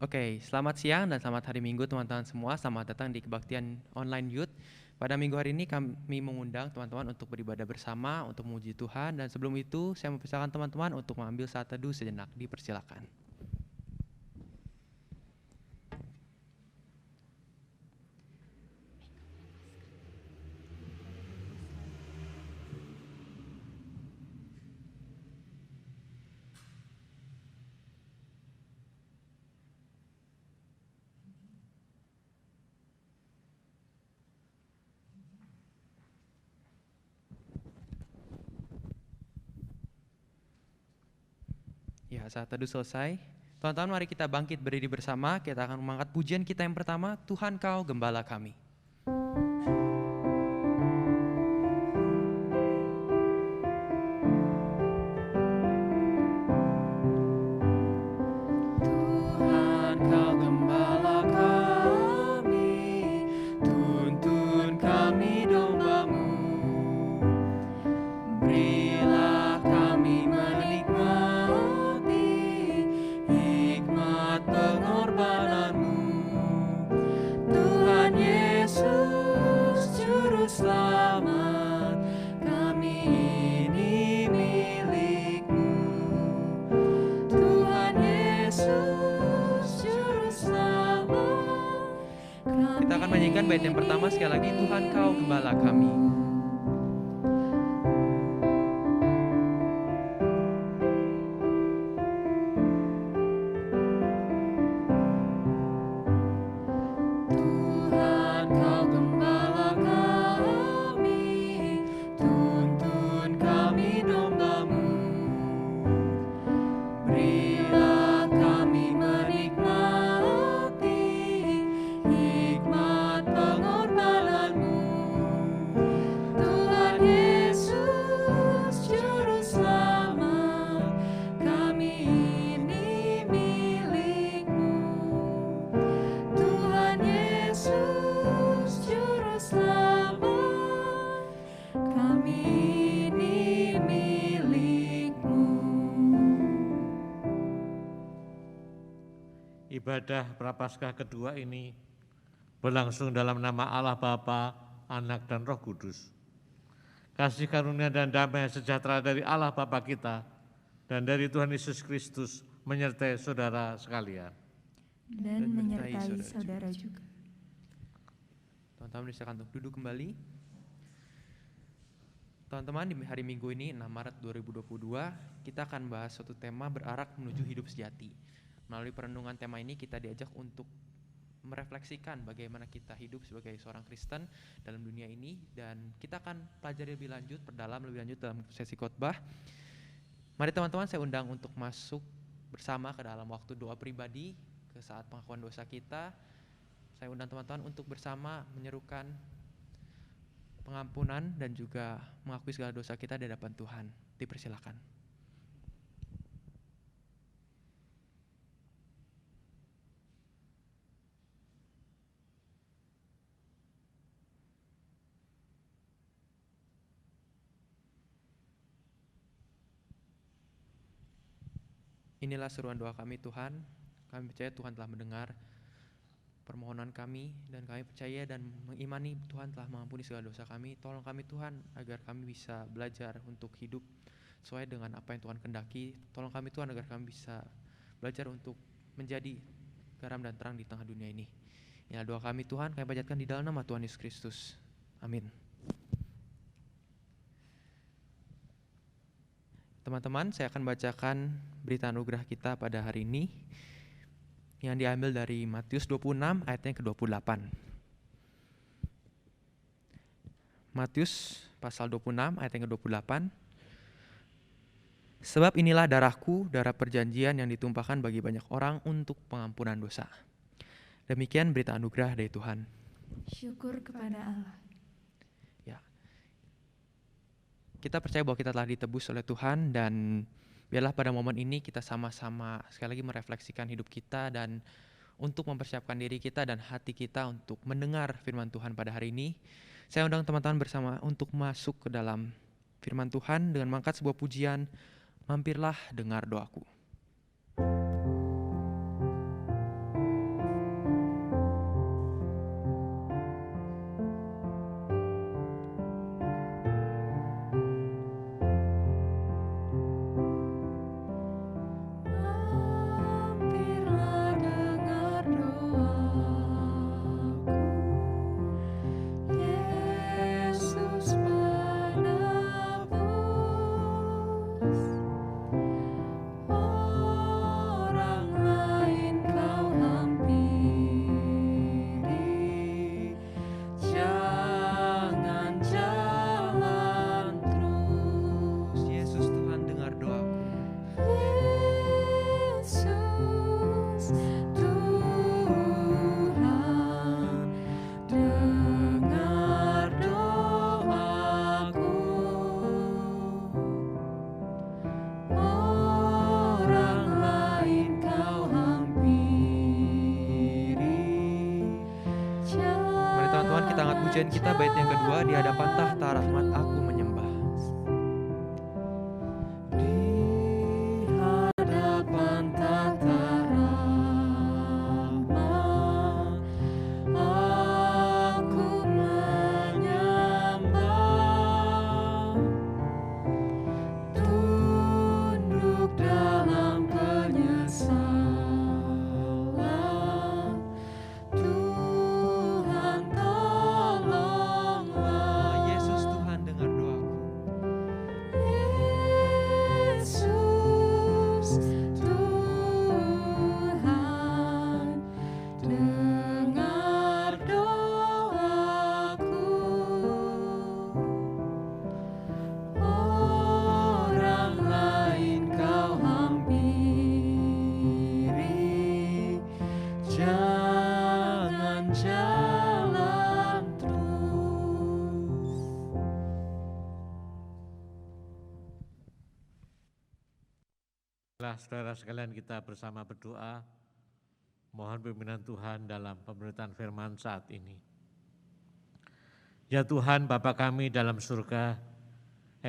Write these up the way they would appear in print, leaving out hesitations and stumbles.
Oke, selamat siang dan selamat hari Minggu teman-teman semua. Selamat datang di kebaktian online youth. Pada minggu hari ini kami mengundang teman-teman untuk beribadah bersama, untuk memuji Tuhan. Dan sebelum itu saya mempersilakan teman-teman untuk mengambil saat teduh sejenak. Dipersilakan. Ya, saat teduh selesai. Teman-teman, mari kita bangkit berdiri bersama. Kita akan mengangkat pujian kita yang pertama, Tuhan Kau Gembala Kami. Tuhan Kau Gembala kami, tuntun kami domba-Mu. Berilah kami menikmati hikmat pengorbanan-Mu. Tuhan Yesus Juru Selamat, kami ini milik-Mu. Tuhan Yesus Juru Selamat. Kita akan menyanyikan bait yang pertama sekali lagi, Tuhan Kau Gembala Kami. Tuhan Kau Gembala kami, tuntun kami domba-Mu. Berilah kami menikmati hikmat pengorbanan-Mu. Tuhan Yesus Juru Selamat, kami ini milik-Mu. Tuhan Yesus Juru Selamat, kami ini milik-Mu. Ibadah Prapaskah kedua ini berlangsung dalam nama Allah Bapa, Anak dan Roh Kudus. Kasih karunia dan damai sejahtera dari Allah Bapa kita dan dari Tuhan Yesus Kristus menyertai saudara sekalian. Dan menyertai saudara juga. Teman-teman silakan untuk duduk kembali. Teman-teman, di hari Minggu ini 6 Maret 2022 kita akan bahas suatu tema berarak menuju hidup sejati. Melalui perenungan tema ini kita diajak untuk merefleksikan bagaimana kita hidup sebagai seorang Kristen dalam dunia ini, dan kita akan pelajari lebih lanjut, perdalam lebih lanjut dalam sesi khotbah. Mari teman-teman, saya undang untuk masuk bersama ke dalam waktu doa pribadi ke saat pengakuan dosa kita. Saya undang teman-teman untuk bersama menyerukan pengampunan dan juga mengakui segala dosa kita di hadapan Tuhan. Dipersilakan. Inilah seruan doa kami Tuhan. Kami percaya Tuhan telah mendengar permohonan kami, dan kami percaya dan mengimani Tuhan telah mengampuni segala dosa kami. Tolong kami Tuhan agar kami bisa belajar untuk hidup sesuai dengan apa yang Tuhan kehendaki. Tolong kami Tuhan agar kami bisa belajar untuk menjadi garam dan terang di tengah dunia ini. Inilah doa kami Tuhan, kami panjatkan di dalam nama Tuhan Yesus Kristus. Amin. Teman-teman, saya akan bacakan berita anugerah kita pada hari ini yang diambil dari Matius 26 ayat yang ke-28. Matius pasal 26 ayat yang ke-28. Sebab inilah darahku, darah perjanjian yang ditumpahkan bagi banyak orang untuk pengampunan dosa. Demikian berita anugerah dari Tuhan. Syukur kepada Allah. Kita percaya bahwa kita telah ditebus oleh Tuhan, dan biarlah pada momen ini kita sama-sama sekali lagi merefleksikan hidup kita dan untuk mempersiapkan diri kita dan hati kita untuk mendengar firman Tuhan pada hari ini. Saya undang teman-teman bersama untuk masuk ke dalam firman Tuhan dengan mengangkat sebuah pujian, Mampirlah dengar doaku. pujian kita bait yang kedua, di hadapan tahta rahmat aku menyembah. Saudara sekalian, kita bersama berdoa, mohon pimpinan Tuhan dalam pemberitaan firman saat ini. Ya Tuhan, Bapa kami dalam surga,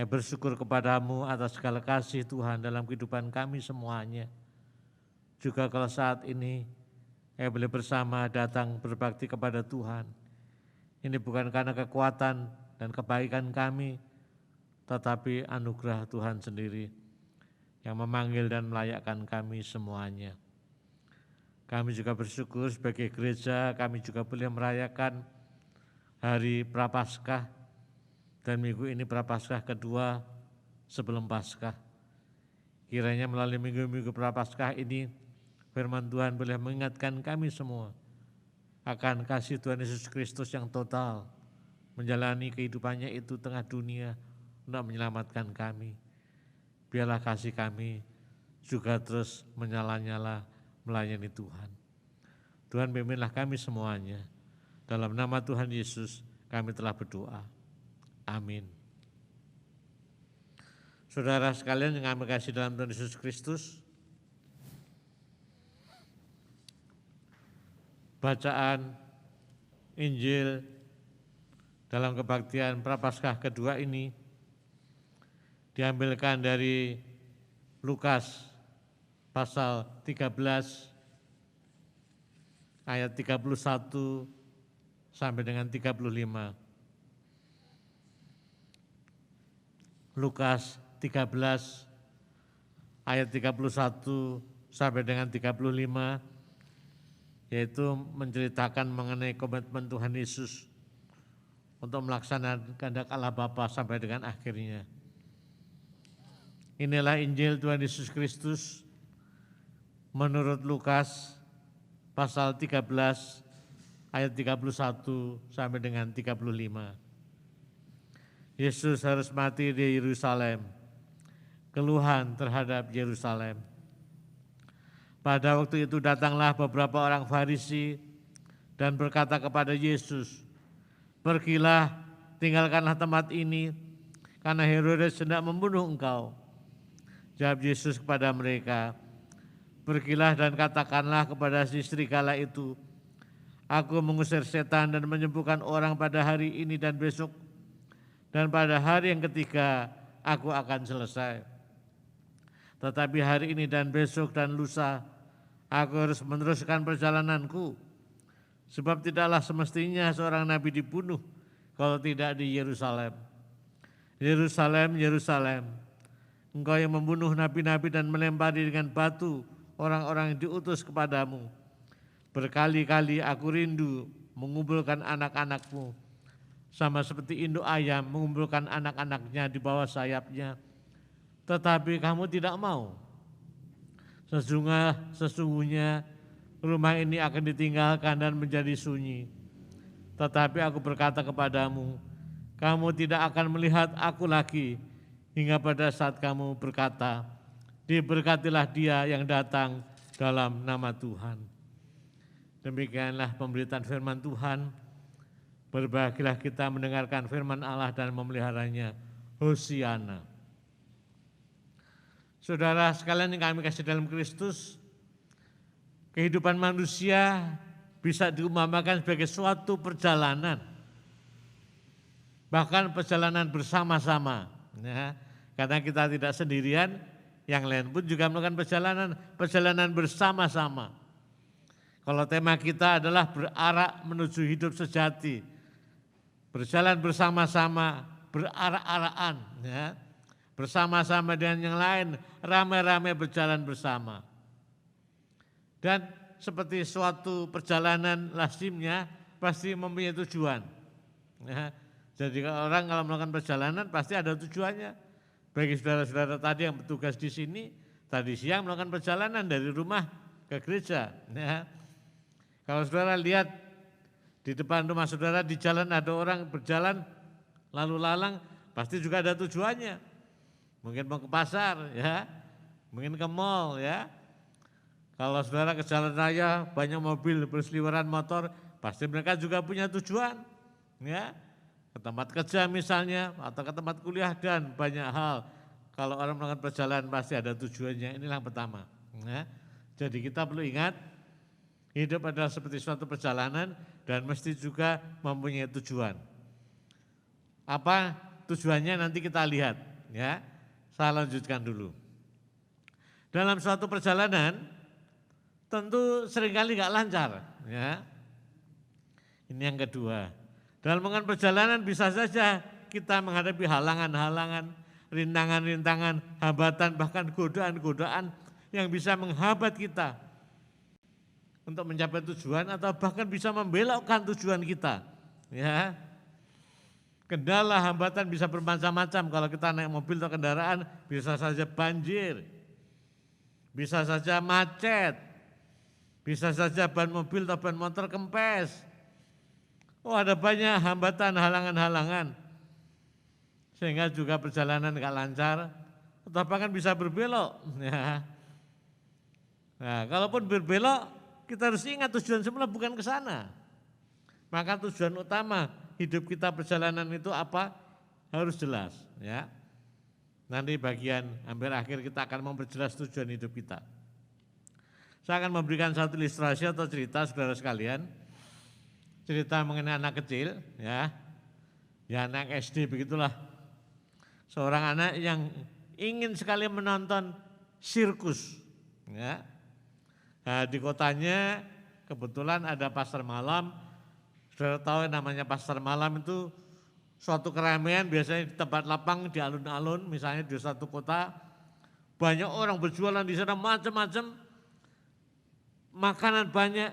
bersyukur kepadamu atas segala kasih Tuhan dalam kehidupan kami semuanya. Juga kalau saat ini, boleh bersama datang berbakti kepada Tuhan. Ini bukan karena kekuatan dan kebaikan kami, tetapi anugerah Tuhan sendiri yang memanggil dan melayakkan kami semuanya. Kami juga bersyukur sebagai gereja, kami juga boleh merayakan hari Prapaskah, dan minggu ini Prapaskah kedua sebelum Paskah. Kiranya melalui minggu-minggu Prapaskah ini, firman Tuhan boleh mengingatkan kami semua akan kasih Tuhan Yesus Kristus yang total, menjalani kehidupannya itu tengah dunia untuk menyelamatkan kami. Biarlah kasih kami juga terus menyala-nyala melayani Tuhan. Tuhan pimpinlah kami semuanya. Dalam nama Tuhan Yesus kami telah berdoa. Amin. Saudara sekalian yang kami kasih dalam Tuhan Yesus Kristus, bacaan Injil dalam kebaktian Prapaskah kedua ini diambilkan dari Lukas pasal 13 ayat 31 sampai dengan 35. Lukas 13 ayat 31 sampai dengan 35, yaitu menceritakan mengenai komitmen Tuhan Yesus untuk melaksanakan kehendak Allah Bapa sampai dengan akhirnya. Inilah Injil Tuhan Yesus Kristus menurut Lukas pasal 13 ayat 31 sampai dengan 35. Yesus harus mati di Yerusalem. Keluhan terhadap Yerusalem. Pada waktu itu datanglah beberapa orang Farisi dan berkata kepada Yesus, "Pergilah, tinggalkanlah tempat ini, karena Herodes hendak membunuh engkau." Jawab Yesus kepada mereka, "Pergilah dan katakanlah kepada si serigala itu, aku mengusir setan dan menyembuhkan orang pada hari ini dan besok, dan pada hari yang ketiga aku akan selesai. Tetapi hari ini dan besok dan lusa aku harus meneruskan perjalananku, sebab tidaklah semestinya seorang nabi dibunuh kalau tidak di Yerusalem. Yerusalem, Yerusalem, engkau yang membunuh nabi-nabi dan melempari dengan batu orang-orang yang diutus kepadamu. Berkali-kali aku rindu mengumpulkan anak-anakmu, sama seperti induk ayam mengumpulkan anak-anaknya di bawah sayapnya. Tetapi kamu tidak mau. Sesungguhnya rumah ini akan ditinggalkan dan menjadi sunyi. Tetapi aku berkata kepadamu, kamu tidak akan melihat aku lagi, hingga pada saat kamu berkata, diberkatilah dia yang datang dalam nama Tuhan." Demikianlah pemberitaan firman Tuhan. Berbahagialah kita mendengarkan firman Allah dan memeliharanya. Hosiana. Saudara sekalian yang kami kasih dalam Kristus, kehidupan manusia bisa diumpamakan sebagai suatu perjalanan bahkan perjalanan bersama-sama. Ya, karena kita tidak sendirian, yang lain pun juga melakukan perjalanan bersama-sama. Kalau tema kita adalah berarak menuju hidup sejati, berjalan bersama-sama, berarak-arakan, ya, bersama-sama dengan yang lain, ramai-ramai berjalan bersama. Dan seperti suatu perjalanan lazimnya pasti mempunyai tujuan. Ya, jadi orang kalau melakukan perjalanan pasti ada tujuannya. Bagi saudara-saudara tadi yang bertugas di sini, tadi siang melakukan perjalanan dari rumah ke gereja. Ya. Kalau saudara lihat di depan rumah saudara di jalan ada orang berjalan lalu lalang, pasti juga ada tujuannya. Mungkin mau ke pasar, ya, mungkin ke mall, ya. Kalau saudara ke jalan raya banyak mobil berseliweran motor, pasti mereka juga punya tujuan, ya. Ke tempat kerja misalnya atau ke tempat kuliah dan banyak hal. Kalau orang melakukan perjalanan pasti ada tujuannya. Inilah yang pertama. Ya. Jadi kita perlu ingat hidup adalah seperti suatu perjalanan dan mesti juga mempunyai tujuan. Apa tujuannya nanti kita lihat. Ya, saya lanjutkan dulu. Dalam suatu perjalanan tentu seringkali nggak lancar. Ya. Ini yang kedua. Dalam melakukan perjalanan bisa saja kita menghadapi halangan-halangan, rintangan-rintangan, hambatan, bahkan godaan-godaan yang bisa menghambat kita untuk mencapai tujuan atau bahkan bisa membelokkan tujuan kita. Ya. Kendala hambatan bisa bermacam-macam. Kalau kita naik mobil atau kendaraan bisa saja banjir, bisa saja macet, bisa saja ban mobil atau ban motor kempes. Oh, ada banyak hambatan, halangan-halangan sehingga juga perjalanan nggak lancar atau bahkan bisa berbelok. Ya. Nah, kalaupun berbelok kita harus ingat tujuan semula bukan ke sana. Maka tujuan utama hidup kita perjalanan itu apa? Harus jelas. Ya. Nanti bagian hampir akhir kita akan memperjelas tujuan hidup kita. Saya akan memberikan satu ilustrasi atau cerita saudara sekalian. Cerita mengenai anak kecil, ya anak SD begitulah. Seorang anak yang ingin sekali menonton sirkus. Ya. Nah, di kotanya kebetulan ada pasar malam. Saudara tahu namanya pasar malam itu suatu keramaian biasanya di tempat lapang di alun-alun, misalnya di satu kota banyak orang berjualan di sana macam-macam, makanan banyak,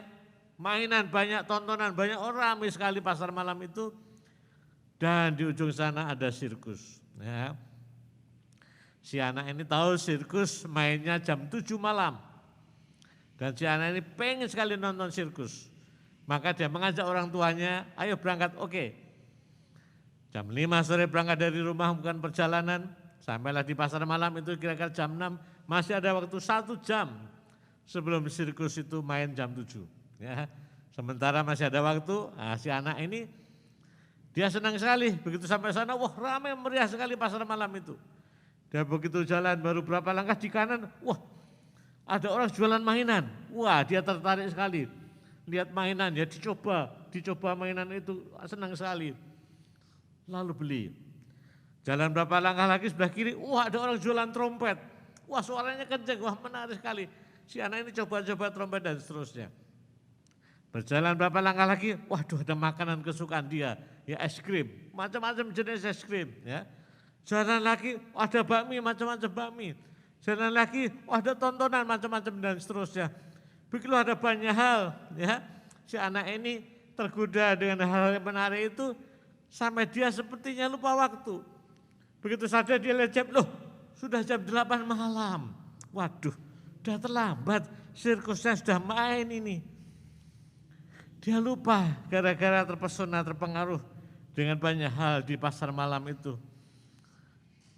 mainan banyak, tontonan banyak, orang ramai sekali pasar malam itu. Dan di ujung sana ada sirkus. Ya. Si anak ini tahu sirkus mainnya jam 7 malam. Dan si anak ini pengen sekali nonton sirkus. Maka dia mengajak orang tuanya, ayo berangkat, oke. Jam 5 sore berangkat dari rumah bukan perjalanan. Sampailah di pasar malam itu kira-kira jam 6. Masih ada waktu 1 jam sebelum sirkus itu main jam 7. Ya, sementara masih ada waktu, si anak ini dia senang sekali. Begitu sampai sana, wah ramai meriah sekali pasar malam itu. Dia begitu jalan baru berapa langkah di kanan, wah ada orang jualan mainan. Wah dia tertarik sekali. Lihat mainan, ya dicoba mainan itu, senang sekali. Lalu beli. Jalan berapa langkah lagi sebelah kiri, wah ada orang jualan trompet. Wah suaranya kenceng, wah menarik sekali. Si anak ini coba-coba trompet dan seterusnya. Berjalan berapa langkah lagi, waduh ada makanan kesukaan dia, ya es krim, macam-macam jenis es krim. Ya. Jalan lagi, ada bakmi, macam-macam bakmi. Jalan lagi, ada tontonan macam-macam dan seterusnya. Begitu ada banyak hal, ya. Si anak ini tergoda dengan hal yang menarik itu, sampai dia sepertinya lupa waktu. Begitu sadar dia lihat jam, loh sudah jam 8 malam. Waduh, sudah terlambat, sirkusnya sudah main ini. Dia lupa gara-gara terpesona, terpengaruh dengan banyak hal di pasar malam itu.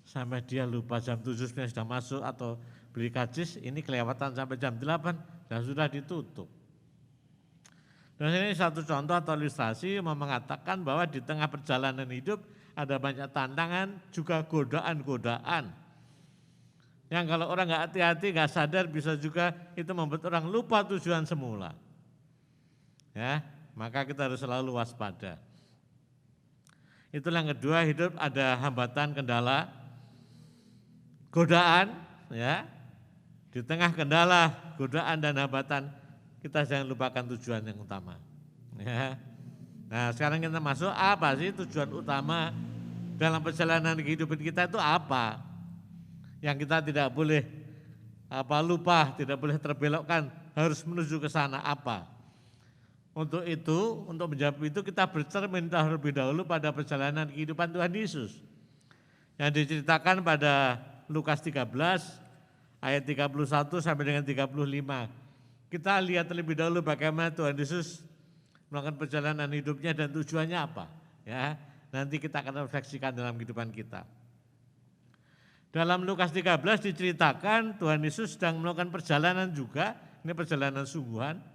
Sampai dia lupa jam 7 sudah masuk atau beli karcis, ini kelewatan sampai jam 8 dan sudah ditutup. Dan ini satu contoh atau ilustrasi mengatakan bahwa di tengah perjalanan hidup ada banyak tantangan, juga godaan-godaan. Yang kalau orang nggak hati-hati, nggak sadar bisa juga itu membuat orang lupa tujuan semula. Ya, maka kita harus selalu waspada. Itulah yang kedua, hidup ada hambatan, kendala, godaan, ya. Di tengah kendala, godaan dan hambatan, kita jangan lupakan tujuan yang utama. Ya. Nah, sekarang kita masuk, apa sih tujuan utama dalam perjalanan kehidupan kita itu apa? Yang kita tidak boleh lupa, tidak boleh terbelokkan, harus menuju ke sana apa? Untuk itu, untuk menjawab itu kita bercermin terlebih dahulu pada perjalanan kehidupan Tuhan Yesus. Yang diceritakan pada Lukas 13 ayat 31 sampai dengan 35. Kita lihat terlebih dahulu bagaimana Tuhan Yesus melakukan perjalanan hidupnya dan tujuannya apa. Ya, nanti kita akan refleksikan dalam kehidupan kita. Dalam Lukas 13 diceritakan Tuhan Yesus sedang melakukan perjalanan juga, ini perjalanan sungguhan.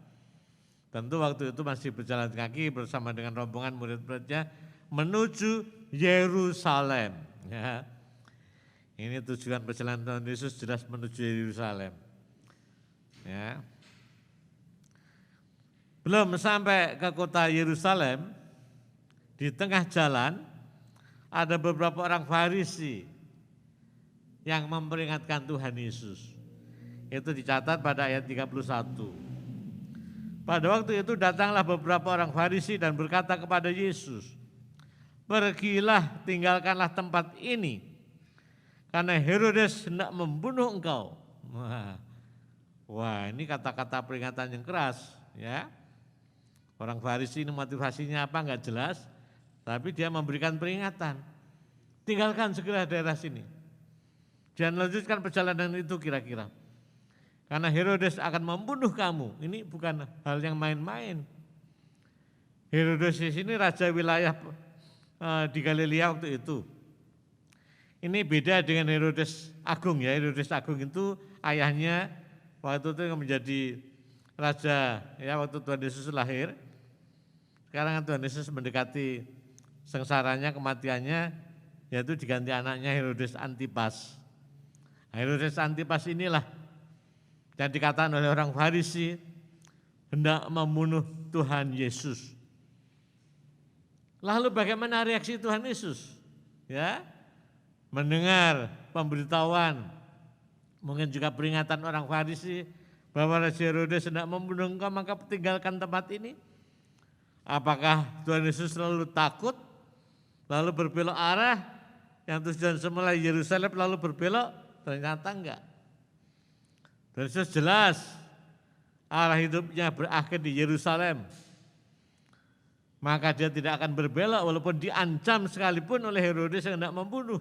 Tentu waktu itu masih berjalan kaki bersama dengan rombongan murid-muridnya menuju Yerusalem. Ya. Ini tujuan perjalanan Tuhan Yesus jelas menuju Yerusalem. Ya. Belum sampai ke kota Yerusalem, di tengah jalan ada beberapa orang Farisi yang memperingatkan Tuhan Yesus. Itu dicatat pada ayat 31. Pada waktu itu datanglah beberapa orang Farisi dan berkata kepada Yesus, "Pergilah, tinggalkanlah tempat ini, karena Herodes hendak membunuh engkau." Wah, ini kata-kata peringatan yang keras, ya. Orang Farisi ini motivasinya apa enggak jelas, tapi dia memberikan peringatan. Tinggalkan segera daerah sini. Jangan lanjutkan perjalanan itu kira-kira. Karena Herodes akan membunuh kamu. Ini bukan hal yang main-main. Herodes di sini raja wilayah di Galilea waktu itu. Ini beda dengan Herodes Agung ya. Herodes Agung itu ayahnya waktu itu yang menjadi raja ya waktu Tuhan Yesus lahir. Sekarang Tuhan Yesus mendekati sengsaranya, kematiannya, yaitu diganti anaknya Herodes Antipas. Herodes Antipas inilah yang dikatakan oleh orang Farisi hendak membunuh Tuhan Yesus. Lalu bagaimana reaksi Tuhan Yesus? Ya, mendengar pemberitahuan, mungkin juga peringatan orang Farisi bahwa Raja Herodes hendak membunuh engkau, maka tinggalkan tempat ini. Apakah Tuhan Yesus selalu takut, lalu berbelok arah, yang tujuan semula Yerusalem lalu berbelok? Ternyata enggak. Tuhan Yesus jelas arah hidupnya berakhir di Yerusalem. Maka dia tidak akan berbelok walaupun diancam sekalipun oleh Herodes yang hendak membunuh.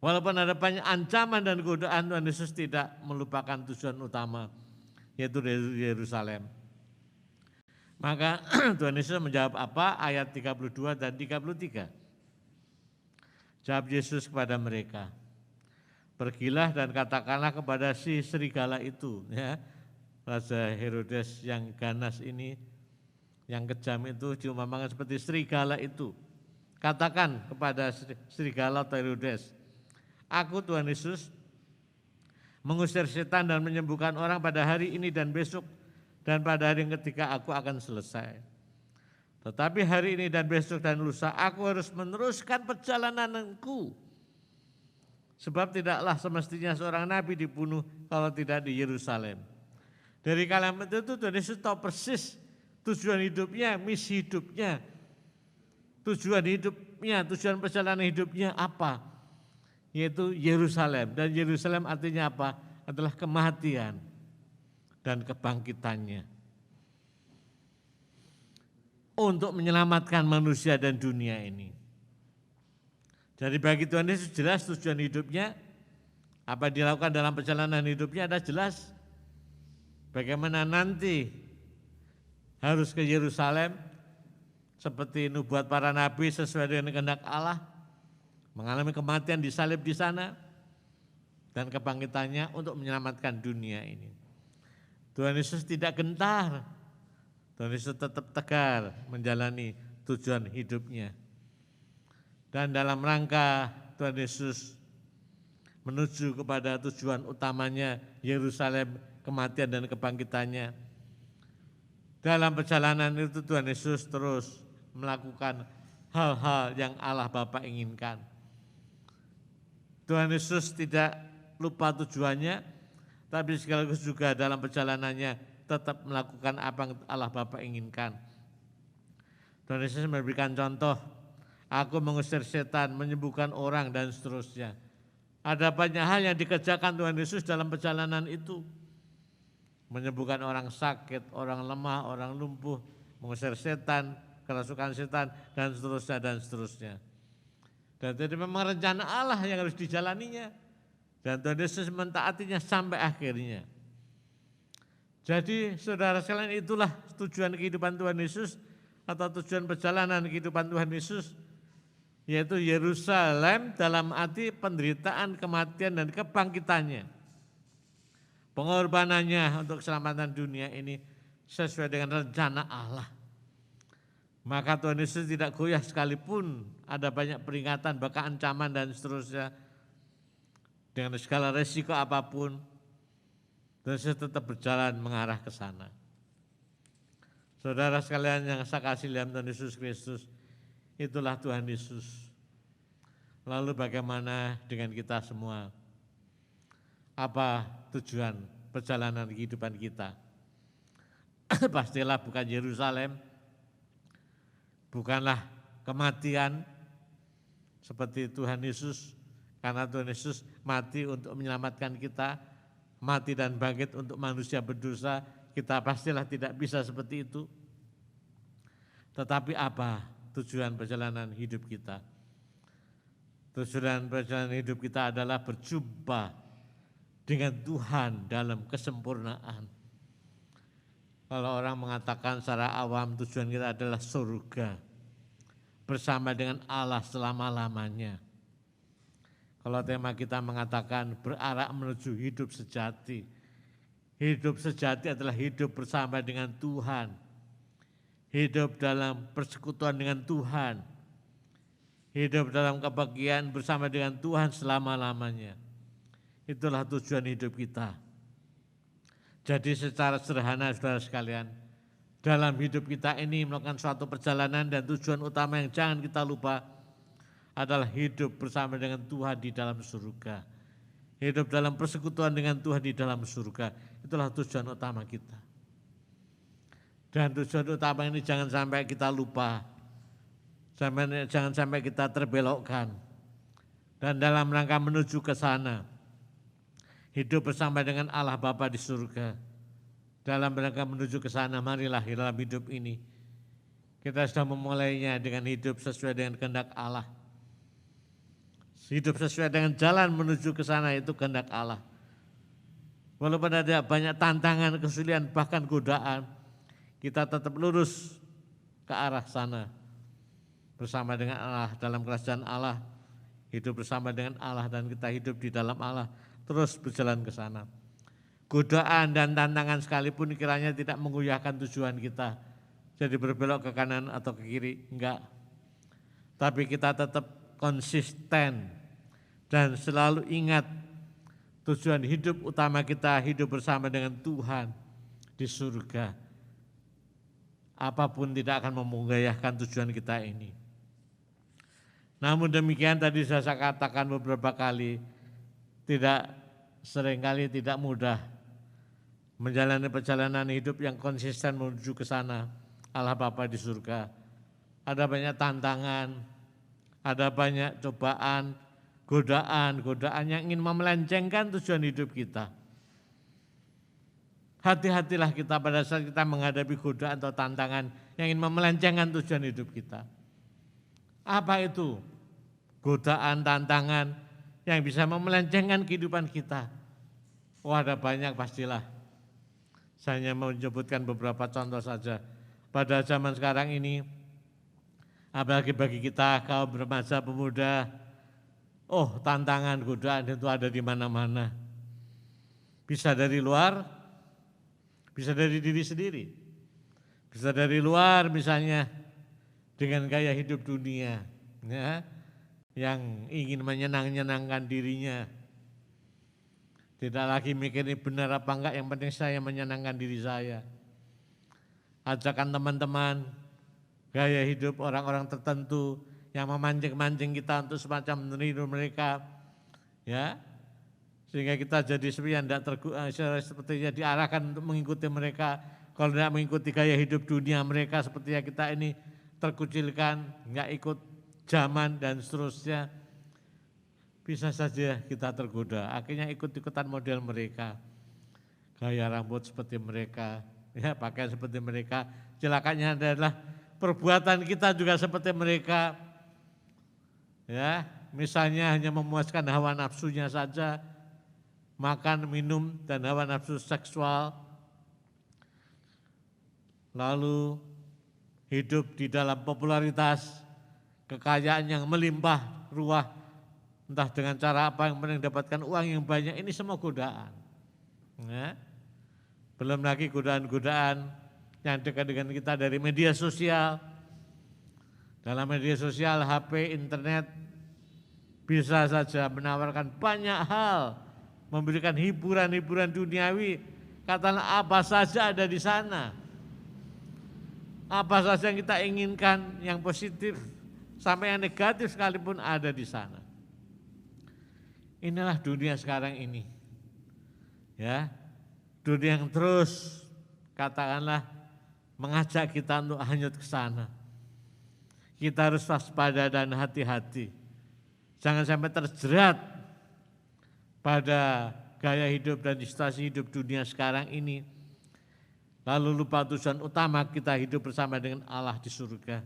Walaupun ada banyak ancaman dan godaan, Tuhan Yesus tidak melupakan tujuan utama, yaitu Yerusalem. Maka Tuhan Yesus menjawab apa? Ayat 32 dan 33. Jawab Yesus kepada mereka, "Pergilah dan katakanlah kepada si serigala itu," ya, Raja Herodes yang ganas ini, yang kejam itu, diumpamakan seperti serigala itu. Katakan kepada serigala atau Herodes, "Aku Tuhan Yesus mengusir setan dan menyembuhkan orang pada hari ini dan besok, dan pada hari yang ketiga aku akan selesai. Tetapi hari ini dan besok dan lusa aku harus meneruskan perjalananku. Sebab tidaklah semestinya seorang nabi dibunuh kalau tidak di Yerusalem." Dari kalimat itu Tuhan Yesus tahu persis tujuan hidupnya, misi hidupnya, tujuan perjalanan hidupnya apa? Yaitu Yerusalem. Dan Yerusalem artinya apa? Adalah kematian dan kebangkitannya. Untuk menyelamatkan manusia dan dunia ini. Jadi bagi Tuhan Yesus jelas tujuan hidupnya, apa yang dilakukan dalam perjalanan hidupnya ada jelas. Bagaimana nanti harus ke Yerusalem seperti nubuat para nabi sesuai dengan kehendak Allah, mengalami kematian disalib di sana dan kebangkitannya untuk menyelamatkan dunia ini. Tuhan Yesus tidak gentar, Tuhan Yesus tetap tegar menjalani tujuan hidupnya. Dan dalam rangka Tuhan Yesus menuju kepada tujuan utamanya Yerusalem, kematian dan kebangkitannya. Dalam perjalanan itu Tuhan Yesus terus melakukan hal-hal yang Allah Bapa inginkan. Tuhan Yesus tidak lupa tujuannya, tapi sekaligus juga dalam perjalanannya tetap melakukan apa yang Allah Bapa inginkan. Tuhan Yesus memberikan contoh, aku mengusir setan, menyembuhkan orang, dan seterusnya. Ada banyak hal yang dikerjakan Tuhan Yesus dalam perjalanan itu. Menyembuhkan orang sakit, orang lemah, orang lumpuh, mengusir setan, kerasukan setan, dan seterusnya, dan seterusnya. Dan itu memang rencana Allah yang harus dijalaninya. Dan Tuhan Yesus mentaatinya sampai akhirnya. Jadi saudara sekalian, itulah tujuan kehidupan Tuhan Yesus atau tujuan perjalanan kehidupan Tuhan Yesus, yaitu Yerusalem dalam arti penderitaan, kematian, dan kebangkitannya. Pengorbanannya untuk keselamatan dunia ini sesuai dengan rencana Allah. Maka Tuhan Yesus tidak goyah sekalipun ada banyak peringatan, bahkan ancaman dan seterusnya. Dengan segala resiko apapun, Tuhan Yesus tetap berjalan mengarah ke sana. Saudara sekalian yang saya kasih dalam Tuhan Yesus Kristus, itulah Tuhan Yesus. Lalu bagaimana dengan kita semua? Apa tujuan perjalanan kehidupan kita? Pastilah bukan Yerusalem, bukanlah kematian seperti Tuhan Yesus, karena Tuhan Yesus mati untuk menyelamatkan kita, mati dan bangkit untuk manusia berdosa. Kita pastilah tidak bisa seperti itu. Tetapi apa tujuan perjalanan hidup kita? Tujuan perjalanan hidup kita adalah berjumpa dengan Tuhan dalam kesempurnaan. Kalau orang mengatakan secara awam tujuan kita adalah surga, bersama dengan Allah selama-lamanya. Kalau tema kita mengatakan berarak menuju hidup sejati. Hidup sejati adalah hidup bersama dengan Tuhan. Hidup dalam persekutuan dengan Tuhan. Hidup dalam kebahagiaan bersama dengan Tuhan selama-lamanya. Itulah tujuan hidup kita. Jadi secara sederhana saudara sekalian, dalam hidup kita ini melakukan suatu perjalanan dan tujuan utama yang jangan kita lupa adalah hidup bersama dengan Tuhan di dalam surga. Hidup dalam persekutuan dengan Tuhan di dalam surga. Itulah tujuan utama kita. Dan tujuan utama ini jangan sampai kita lupa. Jangan sampai kita terbelokkan. Dan dalam rangka menuju ke sana, hidup bersama dengan Allah Bapa di surga. Dalam rangka menuju ke sana, marilah dalam hidup ini kita sudah memulainya dengan hidup sesuai dengan kehendak Allah. Hidup sesuai dengan jalan menuju ke sana itu kehendak Allah. Walaupun ada banyak tantangan, kesulitan, bahkan godaan, kita tetap lurus ke arah sana. Bersama dengan Allah dalam kerajaan Allah, hidup bersama dengan Allah dan kita hidup di dalam Allah, terus berjalan ke sana. Godaan dan tantangan sekalipun kiranya tidak mengoyahkan tujuan kita, jadi berbelok ke kanan atau ke kiri, enggak. Tapi kita tetap konsisten dan selalu ingat tujuan hidup utama kita, hidup bersama dengan Tuhan di surga. Apapun tidak akan menggoyahkan tujuan kita ini. Namun demikian tadi saya katakan beberapa kali, seringkali tidak mudah menjalani perjalanan hidup yang konsisten menuju ke sana, Allah Bapa di surga. Ada banyak tantangan, ada banyak cobaan, godaan yang ingin memelencengkan tujuan hidup kita. Hati-hatilah kita pada saat kita menghadapi godaan atau tantangan yang ingin memelencengkan tujuan hidup kita. Apa itu? Godaan, tantangan yang bisa memelencengkan kehidupan kita. Ada banyak pastilah. Saya hanya mau menyebutkan beberapa contoh saja. Pada zaman sekarang ini, apalagi bagi kita kaum remaja pemuda, tantangan, godaan itu ada di mana-mana. Bisa dari luar, bisa dari diri sendiri. Bisa dari luar misalnya dengan gaya hidup dunia, ya, yang ingin menyenangkan dirinya. Tidak lagi mikir ini benar apa enggak, yang penting saya menyenangkan diri saya. Ajakan teman-teman gaya hidup orang-orang tertentu yang memancing-mancing kita untuk semacam meniru mereka, ya, sehingga kita jadi sepertinya diarahkan untuk mengikuti mereka. Kalau tidak mengikuti gaya hidup dunia mereka, sepertinya kita ini terkucilkan, nggak ikut zaman dan seterusnya. Bisa saja kita tergoda, akhirnya ikut-ikutan model mereka, gaya rambut seperti mereka, ya, pakaian seperti mereka. Celakanya adalah perbuatan kita juga seperti mereka, ya, misalnya hanya memuaskan hawa nafsunya saja, makan, minum, dan hawa nafsu seksual, lalu hidup di dalam popularitas, kekayaan yang melimpah ruah, entah dengan cara apa yang penting dapatkan uang yang banyak. Ini semua godaan, ya. Belum lagi godaan-godaan yang dekat dengan kita dari media sosial. Dalam media sosial, HP, internet bisa saja menawarkan banyak hal, memberikan hiburan-hiburan duniawi, katakanlah apa saja ada di sana. Apa saja yang kita inginkan, yang positif sampai yang negatif sekalipun ada di sana. Inilah dunia sekarang ini, ya, dunia yang terus katakanlah mengajak kita untuk hanyut ke sana. Kita harus waspada dan hati-hati, jangan sampai terjerat pada gaya hidup dan situasi hidup dunia sekarang ini, lalu lupa tujuan utama kita hidup bersama dengan Allah di surga.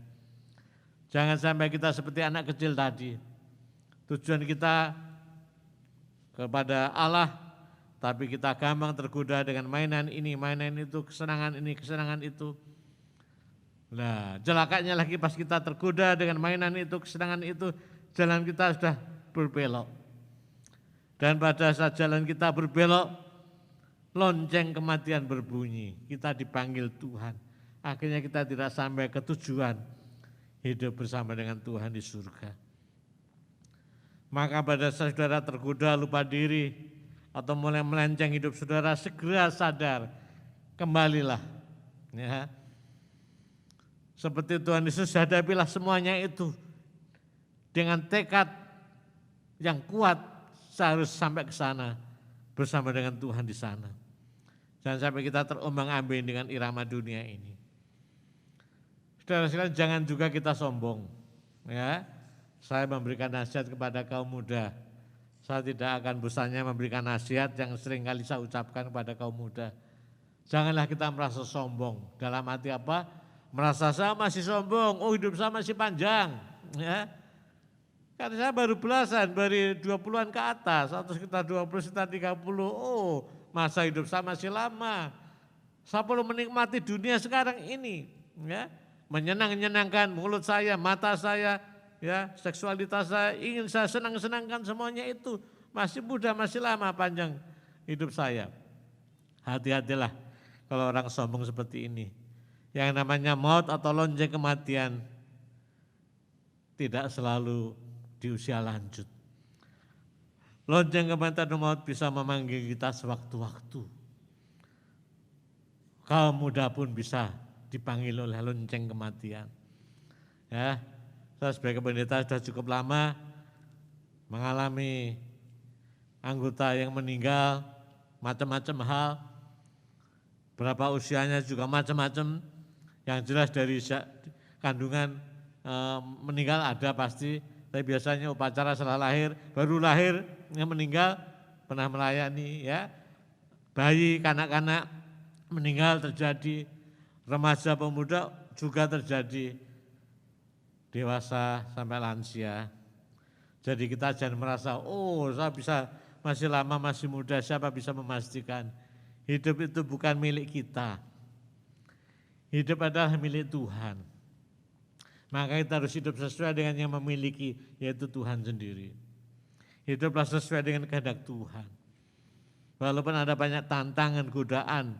Jangan sampai kita seperti anak kecil tadi, tujuan kita kepada Allah, tapi kita gampang tergoda dengan mainan ini, mainan itu, kesenangan ini, kesenangan itu. Nah, celakanya lagi pas kita tergoda dengan mainan itu, kesenangan itu, jalan kita sudah berbelok. Dan pada saat jalan kita berbelok, lonceng kematian berbunyi, kita dipanggil Tuhan. Akhirnya kita tidak sampai ke tujuan hidup bersama dengan Tuhan di surga. Maka pada saat saudara tergoda lupa diri atau mulai melenceng hidup saudara, segera sadar, kembalilah. Ya. Seperti Tuhan Yesus, hadapilah semuanya itu dengan tekad yang kuat, saya harus sampai ke sana bersama dengan Tuhan di sana. Jangan sampai kita terombang-ambing dengan irama dunia ini. Saudara sekalian, jangan juga kita sombong. Ya, saya memberikan nasihat kepada kaum muda. Saya tidak akan bosannya memberikan nasihat yang sering kali saya ucapkan kepada kaum muda. Janganlah kita merasa sombong. Dalam arti apa? Merasa saya masih sombong, oh hidup saya masih panjang. Ya. Karena saya baru belasan, baru 20-an ke atas, atau sekitar 20, sekitar 30, oh masa hidup saya masih lama. Saya perlu menikmati dunia sekarang ini, ya, menyenangkan mulut saya, mata saya, ya, seksualitas saya, ingin saya senang-senangkan semuanya itu. Masih muda, masih lama panjang hidup saya. Hati-hatilah kalau orang sombong seperti ini. Yang namanya maut atau lonceng kematian tidak selalu di usia lanjut. Lonceng kematian maut bisa memanggil kita sewaktu-waktu. Kaum muda pun bisa dipanggil oleh lonceng kematian. Ya, saya sebagai pendeta sudah cukup lama mengalami anggota yang meninggal, macam-macam hal. Berapa usianya juga macam-macam. Yang jelas dari kandungan meninggal ada pasti. Tapi biasanya upacara setelah lahir, baru lahir yang meninggal, pernah melayani, ya, bayi, kanak-kanak meninggal terjadi, remaja pemuda juga terjadi, dewasa sampai lansia. Jadi kita jangan merasa, oh saya bisa masih lama, masih muda, siapa bisa memastikan. Hidup itu bukan milik kita, hidup adalah milik Tuhan. Maka kita harus hidup sesuai dengan yang memiliki, yaitu Tuhan sendiri. Hiduplah sesuai dengan kehendak Tuhan. Walaupun ada banyak tantangan, godaan,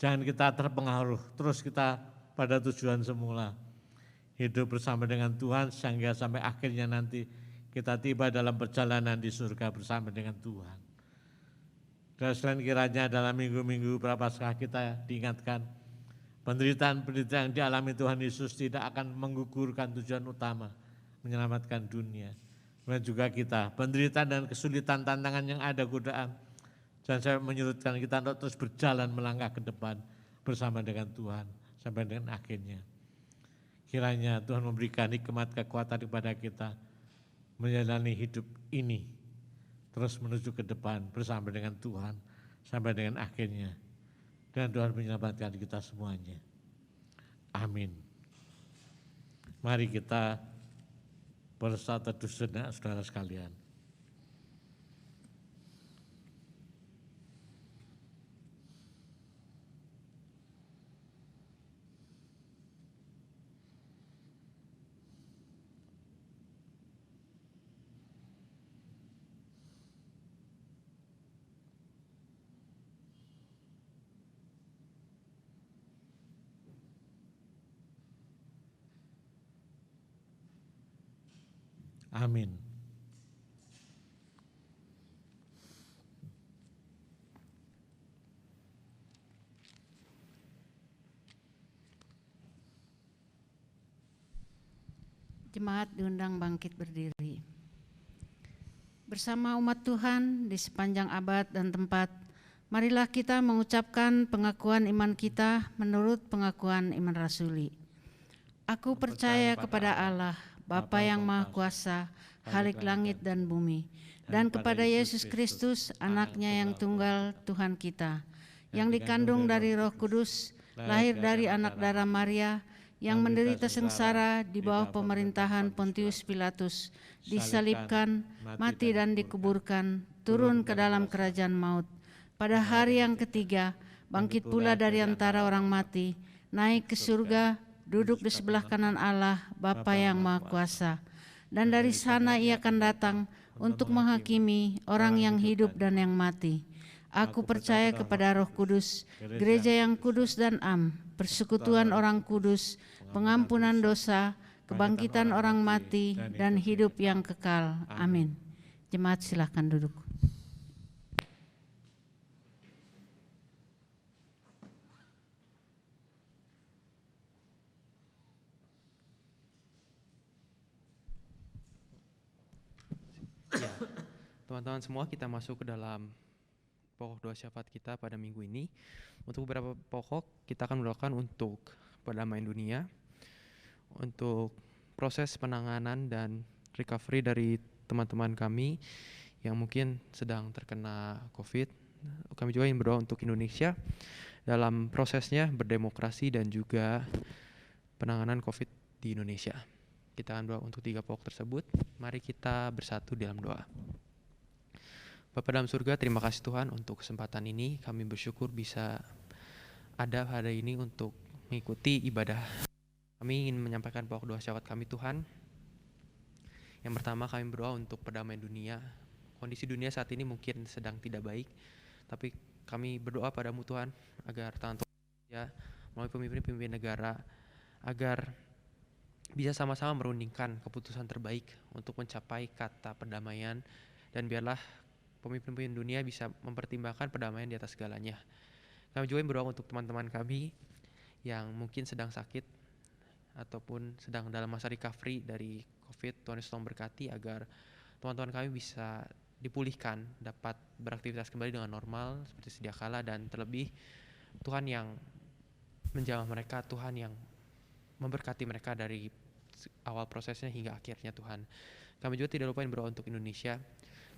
jangan kita terpengaruh, terus kita pada tujuan semula. Hidup bersama dengan Tuhan sehingga sampai akhirnya nanti kita tiba dalam perjalanan di surga bersama dengan Tuhan. Dan selain kiranya dalam minggu-minggu prapaskah kita diingatkan Penderitaan-penderitaan yang dialami Tuhan Yesus tidak akan menggugurkan tujuan utama, menyelamatkan dunia. Dan juga kita, penderitaan dan kesulitan, tantangan yang ada, godaan, dan saya menyurutkan kita untuk terus berjalan melangkah ke depan bersama dengan Tuhan sampai dengan akhirnya. Kiranya Tuhan memberikan hikmat kekuatan kepada kita menjalani hidup ini terus menuju ke depan bersama dengan Tuhan sampai dengan akhirnya. Dan Tuhan menyelamatkan kita semuanya. Amin. Mari kita bersatu teduh sejenak, saudara sekalian. Amin. Jemaat diundang bangkit berdiri. Bersama umat Tuhan di sepanjang abad dan tempat, marilah kita mengucapkan pengakuan iman kita menurut pengakuan iman rasuli. Aku percaya kepada Allah, Bapa yang Maha Kuasa, Khalik langit dan bumi, dan kepada Yesus Kristus, anaknya yang tunggal Tuhan kita, yang dikandung dari Roh Kudus, lahir dari anak darah Maria, yang menderita sengsara di bawah pemerintahan Pontius Pilatus, disalibkan, mati dan dikuburkan, turun ke dalam kerajaan maut. Pada hari yang ketiga, bangkit pula dari antara orang mati, naik ke surga, duduk di sebelah kanan Allah, Bapa yang Maha Kuasa. Dan dari sana ia akan datang untuk menghakimi orang yang hidup dan yang mati. Aku percaya kepada Roh Kudus, gereja yang kudus dan am, persekutuan orang kudus, pengampunan dosa, kebangkitan orang mati, dan hidup yang kekal. Amin. Jemaat silakan duduk. Ya, teman-teman semua, kita masuk ke dalam pokok doa syafaat kita pada minggu ini. Untuk beberapa pokok kita akan melakukan untuk perdamaian dunia, untuk proses penanganan dan recovery dari teman-teman kami yang mungkin sedang terkena COVID. Kami juga ingin berdoa untuk Indonesia dalam prosesnya berdemokrasi dan juga penanganan COVID di Indonesia. Kita akan doa untuk 3 pokok tersebut. Mari kita bersatu dalam doa. Bapa dalam surga, terima kasih Tuhan untuk kesempatan ini. Kami bersyukur bisa ada hari ini untuk mengikuti ibadah. Kami ingin menyampaikan pokok doa syafaat kami Tuhan. Yang pertama, kami berdoa untuk perdamaian dunia. Kondisi dunia saat ini mungkin sedang tidak baik, tapi kami berdoa padamu Tuhan agar tangan Tuhan ya melalui pemimpin-pemimpin negara agar bisa sama-sama merundingkan keputusan terbaik untuk mencapai kata perdamaian, dan biarlah pemimpin-pemimpin dunia bisa mempertimbangkan perdamaian di atas segalanya. Kami juga berdoa untuk teman-teman kami yang mungkin sedang sakit ataupun sedang dalam masa recovery dari COVID. Tuhan Yesus tolong berkati agar teman-teman kami bisa dipulihkan, dapat beraktivitas kembali dengan normal seperti sedia kala, dan terlebih Tuhan yang menjamah mereka, Tuhan yang memberkati mereka dari awal prosesnya hingga akhirnya Tuhan. Kami juga tidak lupa berdoa untuk Indonesia,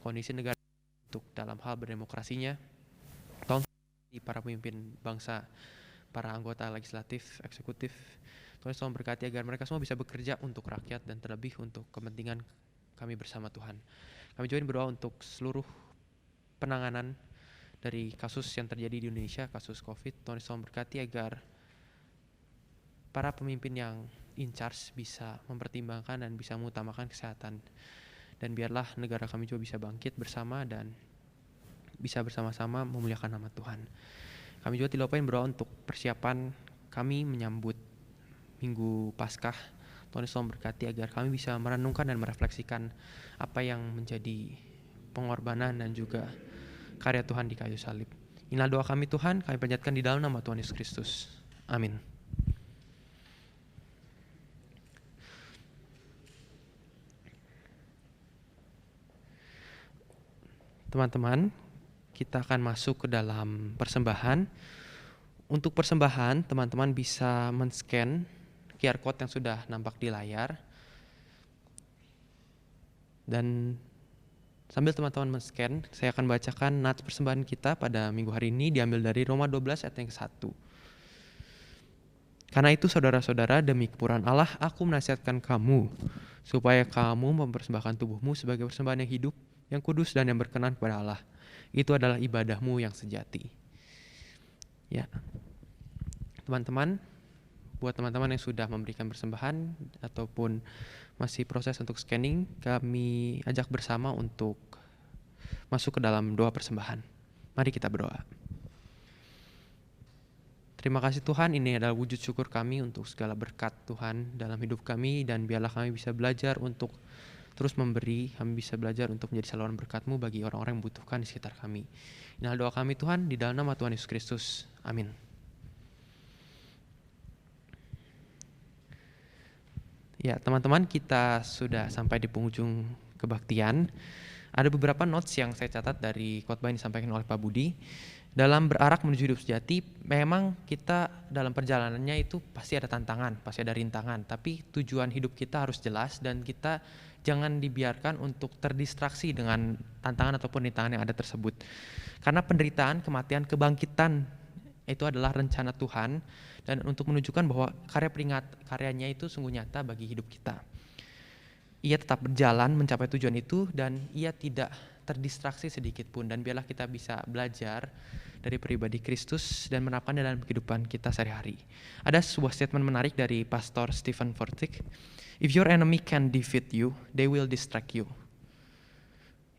kondisi negara untuk dalam hal berdemokrasinya. Tolong para pemimpin bangsa, para anggota legislatif, eksekutif, Tuhan tolong berkati agar mereka semua bisa bekerja untuk rakyat dan terlebih untuk kepentingan kami bersama Tuhan. Kami juga berdoa untuk seluruh penanganan dari kasus yang terjadi di Indonesia, kasus COVID. Tuhan tolong berkati agar para pemimpin yang in charge bisa mempertimbangkan dan bisa mengutamakan kesehatan, dan biarlah negara kami juga bisa bangkit bersama dan bisa bersama-sama memuliakan nama Tuhan. Kami juga tidak lupa berdoa untuk persiapan kami menyambut Minggu Paskah. Tuhan Yesus berkati agar kami bisa merenungkan dan merefleksikan apa yang menjadi pengorbanan dan juga karya Tuhan di kayu salib. Inilah doa kami Tuhan, kami panjatkan di dalam nama Tuhan Yesus Kristus. Amin. Teman-teman, kita akan masuk ke dalam persembahan. Untuk persembahan, teman-teman bisa men-scan QR code yang sudah nampak di layar. Dan sambil teman-teman men-scan, saya akan bacakan nats persembahan kita pada minggu hari ini, diambil dari Roma 12 ayat yang ke-1. Karena itu saudara-saudara, demi kepurahan Allah, aku menasihatkan kamu, supaya kamu mempersembahkan tubuhmu sebagai persembahan yang hidup, yang kudus dan yang berkenan kepada Allah. Itu adalah ibadahmu yang sejati. Ya, teman-teman, buat teman-teman yang sudah memberikan persembahan ataupun masih proses untuk scanning, kami ajak bersama untuk masuk ke dalam doa persembahan. Mari kita berdoa. Terima kasih Tuhan, ini adalah wujud syukur kami untuk segala berkat Tuhan dalam hidup kami, dan biarlah kami bisa belajar untuk terus memberi, kami bisa belajar untuk menjadi saluran berkat-Mu bagi orang-orang yang membutuhkan di sekitar kami. Inilah doa kami Tuhan, di dalam nama Tuhan Yesus Kristus. Amin. Ya, teman-teman, kita sudah sampai di penghujung kebaktian. Ada beberapa notes yang saya catat dari khotbah yang disampaikan oleh Pak Budi. Dalam berarak menuju hidup sejati, memang kita dalam perjalanannya itu pasti ada tantangan, pasti ada rintangan. Tapi tujuan hidup kita harus jelas, dan kita jangan dibiarkan untuk terdistraksi dengan tantangan ataupun rintangan yang ada tersebut. Karena penderitaan, kematian, kebangkitan itu adalah rencana Tuhan, dan untuk menunjukkan bahwa karyanya itu sungguh nyata bagi hidup kita. Ia tetap berjalan mencapai tujuan itu, dan ia tidak terdistraksi sedikit pun. Dan biarlah kita bisa belajar dari pribadi Kristus dan menerapkannya dalam kehidupan kita sehari-hari. Ada sebuah statement menarik dari Pastor Stephen Furtick. If your enemy can defeat you, they will distract you.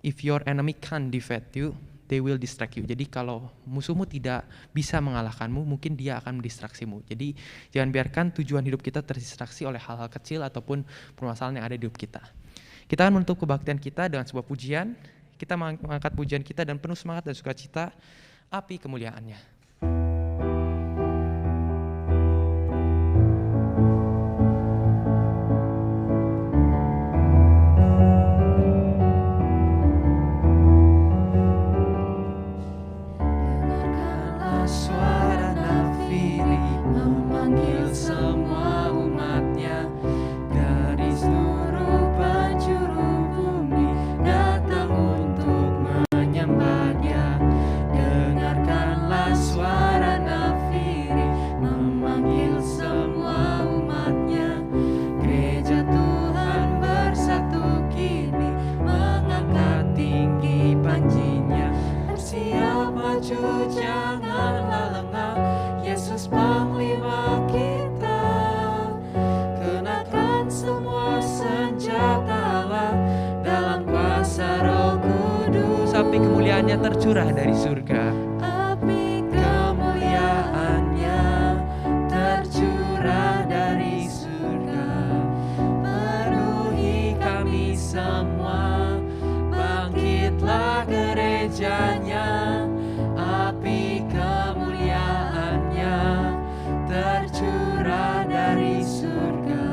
If your enemy can defeat you, they will distract you. Jadi kalau musuhmu tidak bisa mengalahkanmu, mungkin dia akan mendistraksimu. Jadi jangan biarkan tujuan hidup kita terdistraksi oleh hal-hal kecil ataupun permasalahan yang ada di hidup kita. Kita akan menutup kebaktian kita dengan sebuah pujian. Kita mengangkat pujian kita dan penuh semangat dan sukacita, api kemuliaannya. Dengarkanlah suara nafiri memanggil semua umatnya dari seluruh penjuru bumi datang untuk menyembah Dia. Dengarkanlah suara nafiri memanggil semua umatnya. Gereja Tuhan bersatu kini mengangkat tinggi panjinya. Bersiap maju janganlah lengah, Yesus Panglima kita. Kenakan semua senjata Allah dalam kuasa Roh Kudus. Api kemuliaannya tercurah dari surga. Api kemuliaannya tercurah dari surga. Penuhi kami semua, bangkitlah gerejanya. Api kemuliaannya tercurah dari surga.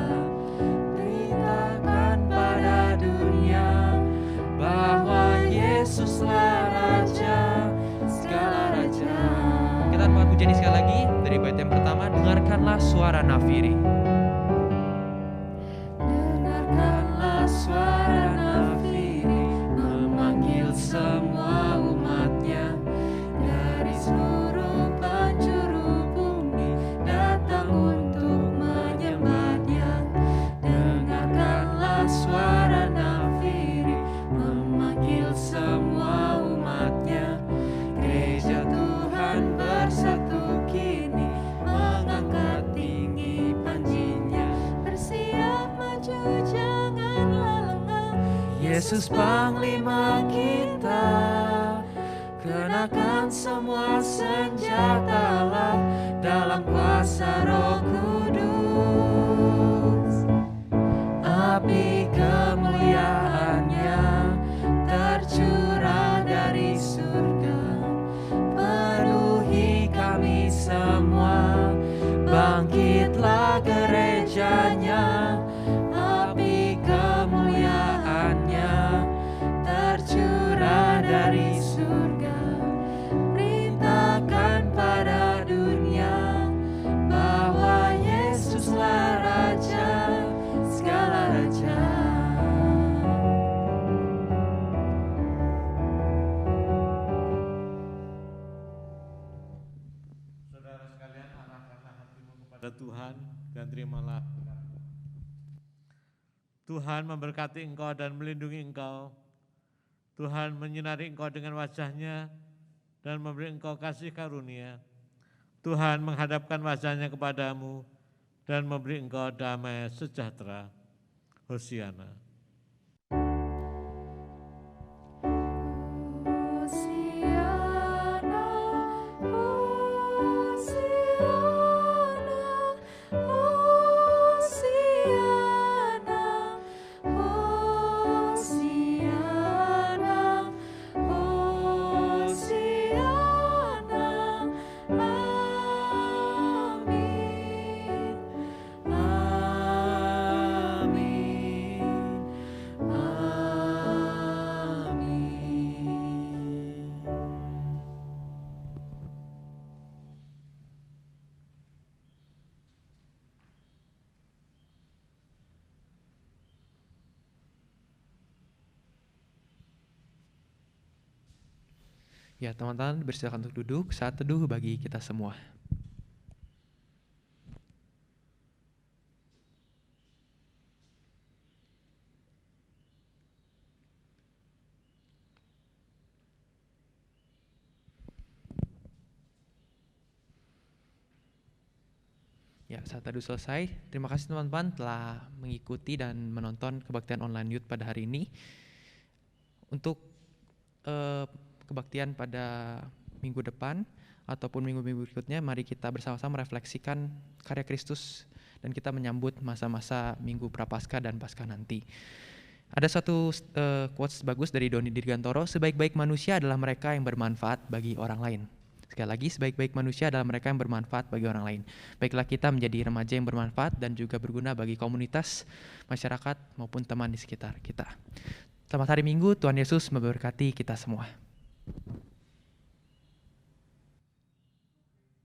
Beritakan pada dunia bahwa Yesuslah Raja segala raja. Kita akan mengangkat pujian ini sekali lagi dari bait yang pertama. Dengarkanlah suara nafiri. Dengarkanlah suara nafiri memanggil semua umatnya dari seluruh penjuru bumi datang untuk menyembah Dia. Dengarkanlah suara nafiri memanggil semua umatnya. Gereja Tuhan bersatu kini mengangkat tinggi panjinya. Bersiap maju janganlah lengah, Yesus Panglima kita. Kenakan semua senjata Allah dalam kuasa Roh Kudus. Api kemuliaannya tercurah dari surga. Penuhi kami semua, bangkitlah gerejanya. Api kemuliaannya tercurah dari kepada Tuhan dan terimalah. Tuhan memberkati engkau dan melindungi engkau. Tuhan menyinari engkau dengan wajah-Nya dan memberi engkau kasih karunia. Tuhan menghadapkan wajah-Nya kepadamu dan memberi engkau damai sejahtera. Hosiana. Ya, teman-teman bersilakan untuk duduk saat teduh bagi kita semua. Ya, saat teduh selesai. Terima kasih teman-teman telah mengikuti dan menonton kebaktian online youth pada hari ini. Untuk kebaktian pada minggu depan ataupun minggu-minggu berikutnya, mari kita bersama-sama refleksikan karya Kristus dan kita menyambut masa-masa minggu Prapaskah dan Paskah nanti. Ada satu quotes bagus dari Doni Dirgantoro, sebaik-baik manusia adalah mereka yang bermanfaat bagi orang lain. Sekali lagi, sebaik-baik manusia adalah mereka yang bermanfaat bagi orang lain. Baiklah kita menjadi remaja yang bermanfaat dan juga berguna bagi komunitas, masyarakat maupun teman di sekitar kita. Selamat hari Minggu, Tuhan Yesus memberkati kita semua.